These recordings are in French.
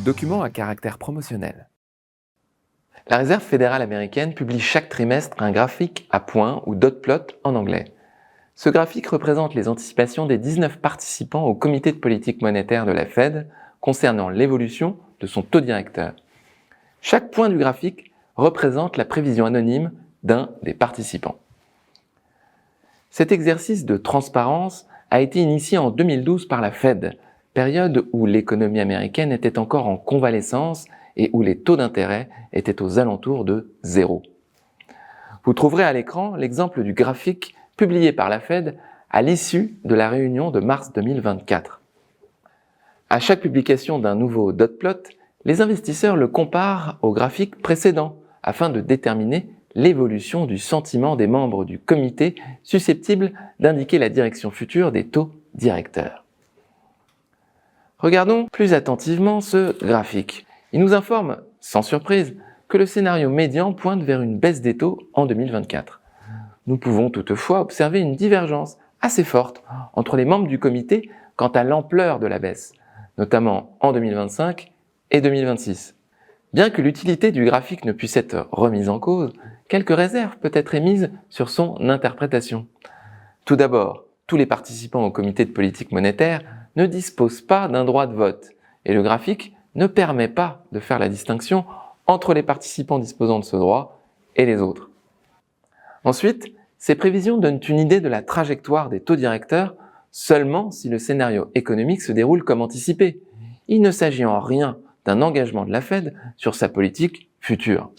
Document à caractère promotionnel. La Réserve fédérale américaine publie chaque trimestre un graphique à points ou dot plot en anglais. Ce graphique représente les anticipations des 19 participants au comité de politique monétaire de la Fed concernant l'évolution de son taux directeur. Chaque point du graphique représente la prévision anonyme d'un des participants. Cet exercice de transparence a été initié en 2012 par la Fed, période où l'économie américaine était encore en convalescence et où les taux d'intérêt étaient aux alentours de 0. Vous trouverez à l'écran l'exemple du graphique publié par la Fed à l'issue de la réunion de mars 2024. À chaque publication d'un nouveau dot plot, les investisseurs le comparent au graphique précédent afin de déterminer l'évolution du sentiment des membres du comité susceptible d'indiquer la direction future des taux directeurs. Regardons plus attentivement ce graphique. Il nous informe, sans surprise, que le scénario médian pointe vers une baisse des taux en 2024. Nous pouvons toutefois observer une divergence assez forte entre les membres du comité quant à l'ampleur de la baisse, notamment en 2025 et 2026. Bien que l'utilité du graphique ne puisse être remise en cause, quelques réserves peuvent être émises sur son interprétation. Tout d'abord, tous les participants au comité de politique monétaire ne disposent pas d'un droit de vote et le graphique ne permet pas de faire la distinction entre les participants disposant de ce droit et les autres. Ensuite, ces prévisions donnent une idée de la trajectoire des taux directeurs seulement si le scénario économique se déroule comme anticipé. Il ne s'agit en rien d'un engagement de la Fed sur sa politique future.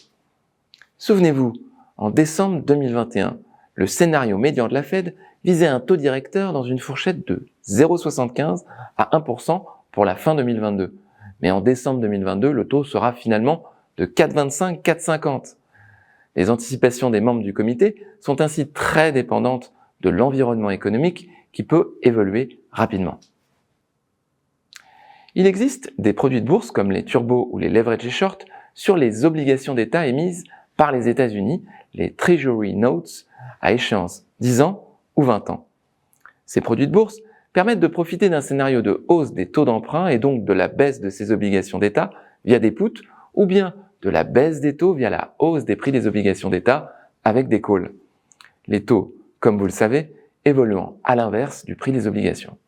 Souvenez-vous, en décembre 2021, le scénario médian de la Fed visait un taux directeur dans une fourchette de 0,75 à 1% pour la fin 2022. Mais en décembre 2022, le taux sera finalement de 4,25, 4,50. Les anticipations des membres du comité sont ainsi très dépendantes de l'environnement économique qui peut évoluer rapidement. Il existe des produits de bourse comme les turbos ou les leveraged short sur les obligations d'État émises par les États-Unis, les Treasury Notes, à échéance 10 ans ou 20 ans. Ces produits de bourse permettent de profiter d'un scénario de hausse des taux d'emprunt et donc de la baisse de ces obligations d'État via des puts ou bien de la baisse des taux via la hausse des prix des obligations d'État avec des calls. Les taux, comme vous le savez, évoluant à l'inverse du prix des obligations.